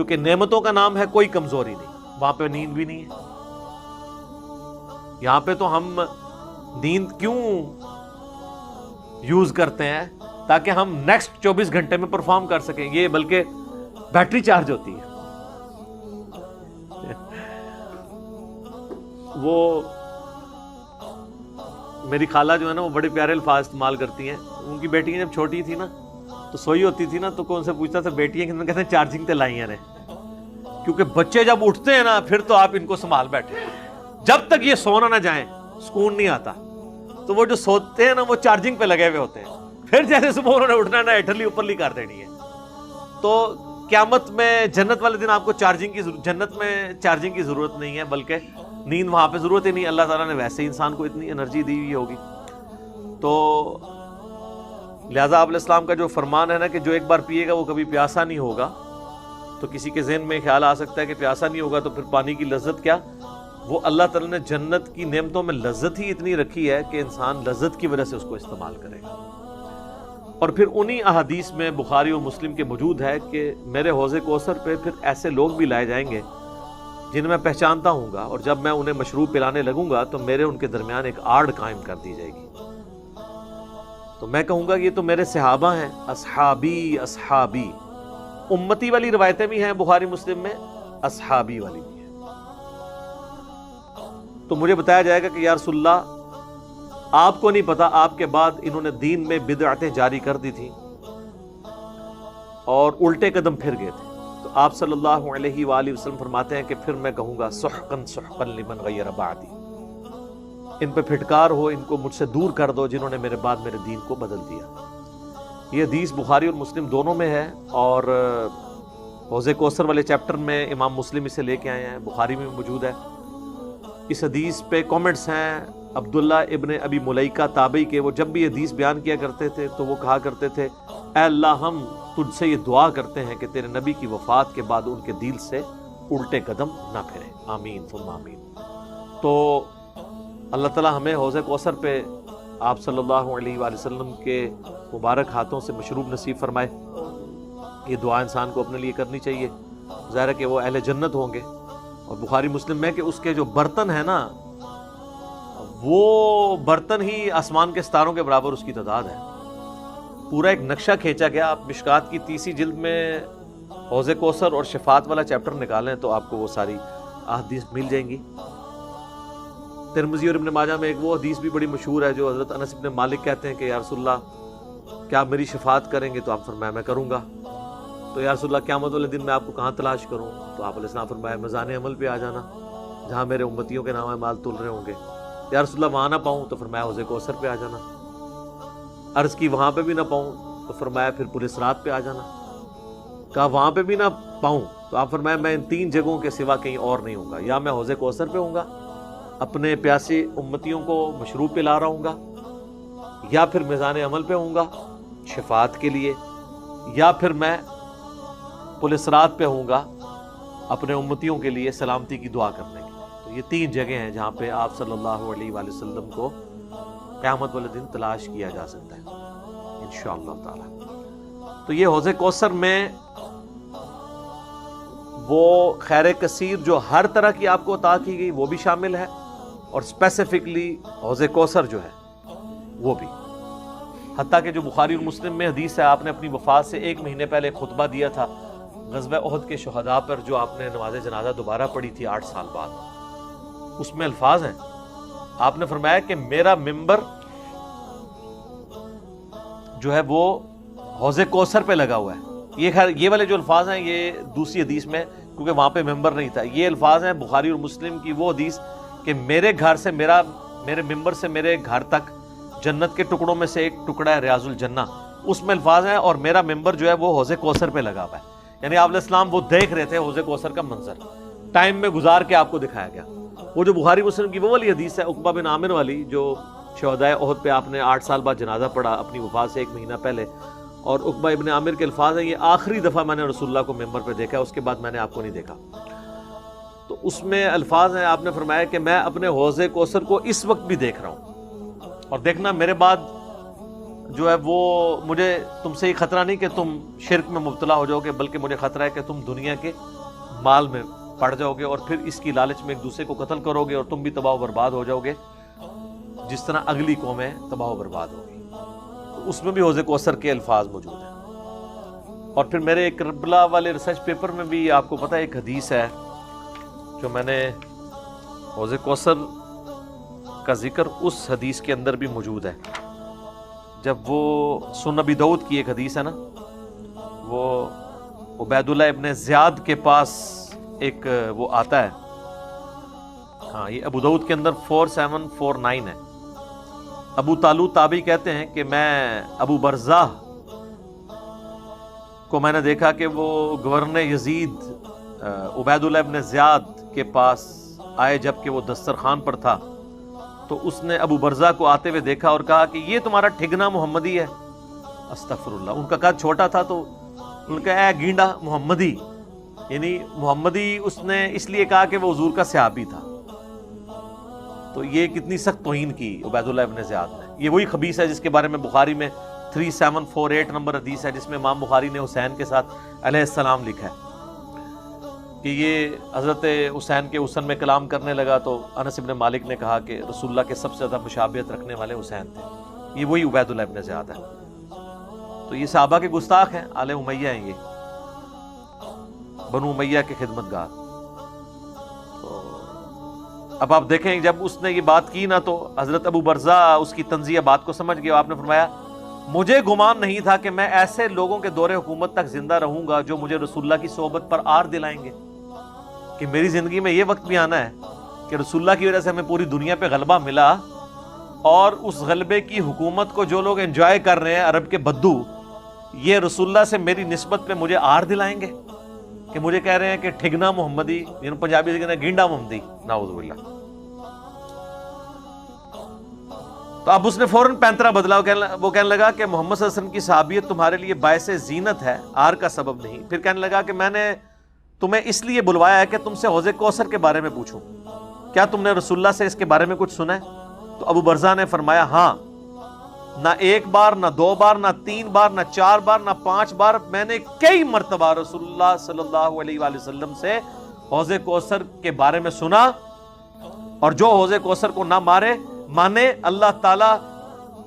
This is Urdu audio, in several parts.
چونکہ نعمتوں کا نام ہے کوئی کمزوری نہیں، وہاں پہ نیند بھی نہیں ہے. یہاں پہ تو ہم نیند کیوں یوز کرتے ہیں؟ تاکہ ہم نیکسٹ 24 گھنٹے میں پرفارم کر سکیں. یہ بلکہ بیٹری چارج ہوتی ہے. وہ میری خالہ جو ہے نا وہ بڑے پیارے الفاظ استعمال کرتی ہیں. ان کی بیٹیاں جب چھوٹی تھی نا تو سوئی ہوتی تھی نا تو کون سے پوچھتا تھا بیٹیاں کتنے، کہتے ہیں چارجنگ تے لائیاں نے. کیونکہ بچے جب اٹھتے ہیں نا پھر تو آپ ان کو سنبھال بیٹھے، جب تک یہ سونا نہ جائیں سکون نہیں آتا. تو وہ جو سوتے ہیں نا وہ چارجنگ پہ لگے ہوئے ہوتے ہیں، پھر جیسے صبح انہوں نے اٹھنا نا ہیٹرلی اوپرلی کر دینی ہے. تو قیامت میں جنت والے دن آپ کو جنت میں چارجنگ کی ضرورت نہیں ہے، بلکہ نیند وہاں پہ ضرورت ہی نہیں. اللہ تعالیٰ نے ویسے ہی انسان کو اتنی انرجی دی ہوئی ہوگی. تو لہٰذا آپ علیہ السلام کا جو فرمان ہے نا کہ جو ایک بار پیے گا وہ کبھی پیاسا نہیں ہوگا. تو کسی کے ذہن میں خیال آ سکتا ہے کہ پیاسا نہیں ہوگا تو پھر پانی کی لذت کیا؟ وہ اللہ تعالیٰ نے جنت کی نعمتوں میں لذت ہی اتنی رکھی ہے کہ انسان لذت کی وجہ سے اس کو استعمال کرے گا. اور پھر انہی احادیث میں بخاری و مسلم کے موجود ہے کہ میرے حوض کوثر پہ پھر ایسے لوگ بھی لائے جائیں گے جنہیں میں پہچانتا ہوں گا، اور جب میں انہیں مشروب پلانے لگوں گا تو میرے ان کے درمیان ایک آڑ قائم کر دی جائے گی. تو میں کہوں گا کہ یہ تو میرے صحابہ ہیں، اصحابی اصحابی. امتی والی روایتیں بھی ہیں بخاری مسلم میں، اصحابی والی بھی ہیں. تو مجھے بتایا جائے گا کہ یا رسول اللہ آپ کو نہیں پتا آپ کے بعد انہوں نے دین میں بدعتیں جاری کر دی تھی اور الٹے قدم پھر گئے تھے. تو آپ صلی اللہ علیہ وآلہ وسلم فرماتے ہیں کہ پھر میں کہوں گا سحقن سحقن لمن غیر بعدی، ان پہ پھٹکار ہو، ان کو مجھ سے دور کر دو جنہوں نے میرے بعد میرے دین کو بدل دیا. یہ حدیث بخاری اور مسلم دونوں میں ہے، اور حوض کوثر والے چیپٹر میں امام مسلم اسے لے کے آئے ہیں، بخاری میں موجود ہے. اس حدیث پہ کامنٹس ہیں عبداللہ ابن ابی ملیکہ تابعی کے. وہ جب بھی حدیث بیان کیا کرتے تھے تو وہ کہا کرتے تھے اے اللہ ہم تجھ سے یہ دعا کرتے ہیں کہ تیرے نبی کی وفات کے بعد ان کے دل سے الٹے قدم نہ پھریں، آمین ثم آمین. تو اللہ تعالیٰ ہمیں حوض کوثر پہ آپ صلی اللہ علیہ وآلہ وسلم کے مبارک ہاتھوں سے مشروب نصیب فرمائے. یہ دعا انسان کو اپنے لیے کرنی چاہیے. ظاہر ہے کہ وہ اہل جنت ہوں گے. اور بخاری مسلم میں کہ اس کے جو برتن ہیں نا وہ برتن ہی آسمان کے ستاروں کے برابر اس کی تعداد ہے. پورا ایک نقشہ کھینچا گیا. آپ مشکات کی 30 جلد میں حوض کوثر اور شفاعت والا چیپٹر نکالیں تو آپ کو وہ ساری احادیث مل جائیں گی. ترمذی اور ابن ماجہ میں ایک وہ حدیث بھی بڑی مشہور ہے جو حضرت انس بن مالک کہتے ہیں کہ یا رسول اللہ کیا آپ میری شفاعت کریں گے؟ تو آپ فرمایا میں کروں گا. تو یا رسول اللہ قیامت والے دن میں آپ کو کہاں تلاش کروں؟ تو آپ علیہ السلام فرمایا میزان عمل پہ آ جانا جہاں میرے امتیوں کے نام مال تل رہے ہوں گے. یا رسول اللہ وہاں نہ پاؤں تو فرمایا حوض کوثر پہ آ جانا. عرض کی وہاں پہ بھی نہ پاؤں تو فرمایا پھر پورے صراط پہ آ جانا. کہا وہاں پہ بھی نہ پاؤں تو آپ فرمایا میں ان 3 جگہوں کے سوا کہیں اور نہیں ہوں گا. یا میں حوض کوثر پہ ہوں گا اپنے پیاسے امتیوں کو مشروب پلا رہا ہوں گا، یا پھر میزان عمل پہ ہوں گا شفاعت کے لیے، یا پھر میں پل صراط پہ ہوں گا اپنے امتیوں کے لیے سلامتی کی دعا کرنے کے لیے. تو یہ 3 جگہیں ہیں جہاں پہ آپ صلی اللہ علیہ وآلہ وسلم کو قیامت والے دن تلاش کیا جا سکتا ہے انشاءاللہ تعالی. تو یہ حوض کوثر میں وہ خیر کثیر جو ہر طرح کی آپ کو عطا کی گئی وہ بھی شامل ہے، اور اسپیسیفکلی حوض کوثر جو ہے وہ بھی. حتیٰ کہ جو بخاری اور مسلم میں حدیث ہے آپ نے اپنی وفات سے 1 مہینے پہلے خطبہ دیا تھا غزوہ احد کے شہداء پر، جو آپ نے نماز جنازہ دوبارہ پڑھی تھی 8 سال بعد. اس میں الفاظ ہیں آپ نے فرمایا کہ میرا ممبر جو ہے وہ حوض کوثر پہ لگا ہوا ہے. یہ والے جو الفاظ ہیں یہ دوسری حدیث میں، کیونکہ وہاں پہ ممبر نہیں تھا. یہ الفاظ ہیں بخاری اور مسلم کی وہ حدیث کہ میرے گھر سے میرے ممبر سے میرے گھر تک جنت کے ٹکڑوں میں سے ایک ٹکڑا ہے ریاض الجنہ. اس میں الفاظ ہیں اور میرا ممبر جو ہے وہ حوض کوثر پہ لگا ہوا ہے. یعنی آپ علیہ السلام وہ دیکھ رہے تھے حوض کوثر کا منظر، ٹائم میں گزار کے آپ کو دکھایا گیا. وہ جو بخاری مسلم کی وہ والی حدیث ہے عقبہ بن عامر والی، جو شہدائے احد پہ آپ نے 8 سال بعد جنازہ پڑھا اپنی وفات سے 1 مہینہ پہلے. اور عقبہ ابن عامر کے الفاظ ہیں یہ آخری دفعہ میں نے رسول اللہ کو ممبر پہ دیکھا، اس کے بعد میں نے آپ کو نہیں دیکھا. تو اس میں الفاظ ہیں آپ نے فرمایا کہ میں اپنے حوض کوثر کو اس وقت بھی دیکھ رہا ہوں، اور دیکھنا میرے بعد جو ہے وہ مجھے تم سے یہ خطرہ نہیں کہ تم شرک میں مبتلا ہو جاؤ گے، بلکہ مجھے خطرہ ہے کہ تم دنیا کے مال میں پڑ جاؤ گے اور پھر اس کی لالچ میں ایک دوسرے کو قتل کرو گے اور تم بھی تباہ و برباد ہو جاؤ گے جس طرح اگلی قومیں تباہ و برباد ہوگی۔ تو اس میں بھی حوض کوثر کے الفاظ موجود ہیں۔ اور پھر میرے ایک کربلا والے ریسرچ پیپر میں بھی آپ کو پتہ ہے ایک حدیث ہے جو میں نے حوض کوثر کا ذکر اس حدیث کے اندر بھی موجود ہے۔ جب وہ سنن ابی داؤد کی ایک حدیث ہے نا، وہ عبید اللہ ابن زیاد کے پاس ایک وہ آتا ہے، ہاں یہ ابو داؤد کے اندر 4749 ہے۔ ابو طالوت تابعی کہتے ہیں کہ میں ابو برزہ کو میں نے دیکھا کہ وہ گورنر یزید عبید اللہ ابن زیاد کے پاس آئے جب کہ وہ دسترخوان پر تھا، تو اس نے ابو برزہ کو آتے ہوئے دیکھا اور کہا کہ یہ تمہارا ٹھگنا محمدی ہے۔ استغفر اللہ۔ ان کا قد چھوٹا تھا تو ان کا اے گینڈا محمدی، یعنی محمدی اس نے اس لیے کہا کہ وہ حضور کا صحابی تھا۔ تو یہ کتنی سخت توہین کی عبید اللہ ابن زیاد نے۔ یہ وہی خبیث ہے جس کے بارے میں بخاری میں 3748 نمبر حدیث ہے، جس میں امام بخاری نے حسین کے ساتھ علیہ السلام لکھا ہے کہ یہ حضرت حسین کے حسن میں کلام کرنے لگا تو انس ابن مالک نے کہا کہ رسول اللہ کے سب سے زیادہ مشابہت رکھنے والے حسین تھے۔ یہ وہی عبید اللہ ابن زیاد ہے۔ تو یہ صحابہ کے گستاخ ہیں، آل امیہ ہیں، یہ بنو امیہ کے خدمت گار۔ تو اب آپ دیکھیں جب اس نے یہ بات کی نا تو حضرت ابو برزہ اس کی طنزیہ بات کو سمجھ گیا۔ آپ نے فرمایا مجھے گمان نہیں تھا کہ میں ایسے لوگوں کے دور حکومت تک زندہ رہوں گا جو مجھے رسول اللہ کی صحبت پر آر دلائیں گے، کہ میری زندگی میں یہ وقت بھی آنا ہے کہ رسول اللہ کی وجہ سے ہمیں پوری دنیا پہ غلبہ ملا اور اس غلبے کی حکومت کو جو لوگ انجوائے کر رہے ہیں عرب کے بدو، یہ رسول اللہ سے میری نسبت پہ مجھے آر دلائیں گے کہ مجھے کہہ رہے ہیں کہ ٹھگنا محمدی، یعنی پنجابی سے کہتے ہیں گینڈا محمدی، نعوذ باللہ۔ تو اب اس نے فوراً پینترا بدلا، وہ کہنے لگا کہ محمد صلی اللہ علیہ وسلم کی صحابیت تمہارے لیے باعث زینت ہے، آر کا سبب نہیں۔ پھر کہنے لگا کہ میں نے تمہیں اس لیے بلوایا ہے کہ تم سے حوض کوثر کے بارے میں پوچھوں، کیا تم نے رسول اللہ سے اس کے بارے میں کچھ سنا ہے؟ تو ابو برزہ نے فرمایا ہاں، نہ ایک بار، نہ دو بار، نہ تین بار، نہ چار بار، نہ 5 بار، میں نے کئی مرتبہ رسول اللہ صلی اللہ علیہ وآلہ وسلم سے حوض کوثر کے بارے میں سنا، اور جو حوض کوثر کو نہ مانے اللہ تعالیٰ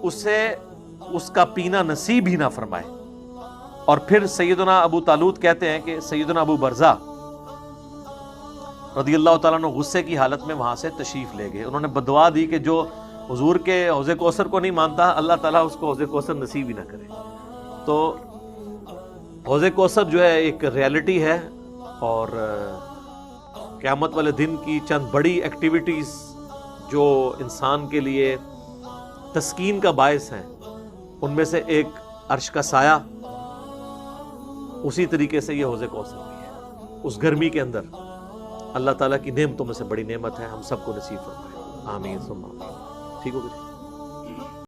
اسے اس کا پینا نصیب ہی نہ فرمائے۔ اور پھر سیدنا ابو طالوت کہتے ہیں کہ سیدنا ابو برزہ رضی اللہ تعالیٰ عنہ غصے کی حالت میں وہاں سے تشریف لے گئے۔ انہوں نے بدعا دی کہ جو حضور کے حوض کوثر کو نہیں مانتا اللہ تعالیٰ اس کو حوض کوثر نصیب ہی نہ کرے۔ تو حوض کوثر جو ہے ایک ریالٹی ہے، اور قیامت والے دن کی چند بڑی ایکٹیویٹیز جو انسان کے لیے تسکین کا باعث ہیں، ان میں سے ایک عرش کا سایہ، اسی طریقے سے یہ حوض کوثر بھی ہے۔ اس گرمی کے اندر اللہ تعالیٰ کی نعمتوں میں سے بڑی نعمت ہے، ہم سب کو نصیب فرمائے، آمین ثم آمین۔ ٹھیک ہو گیا؟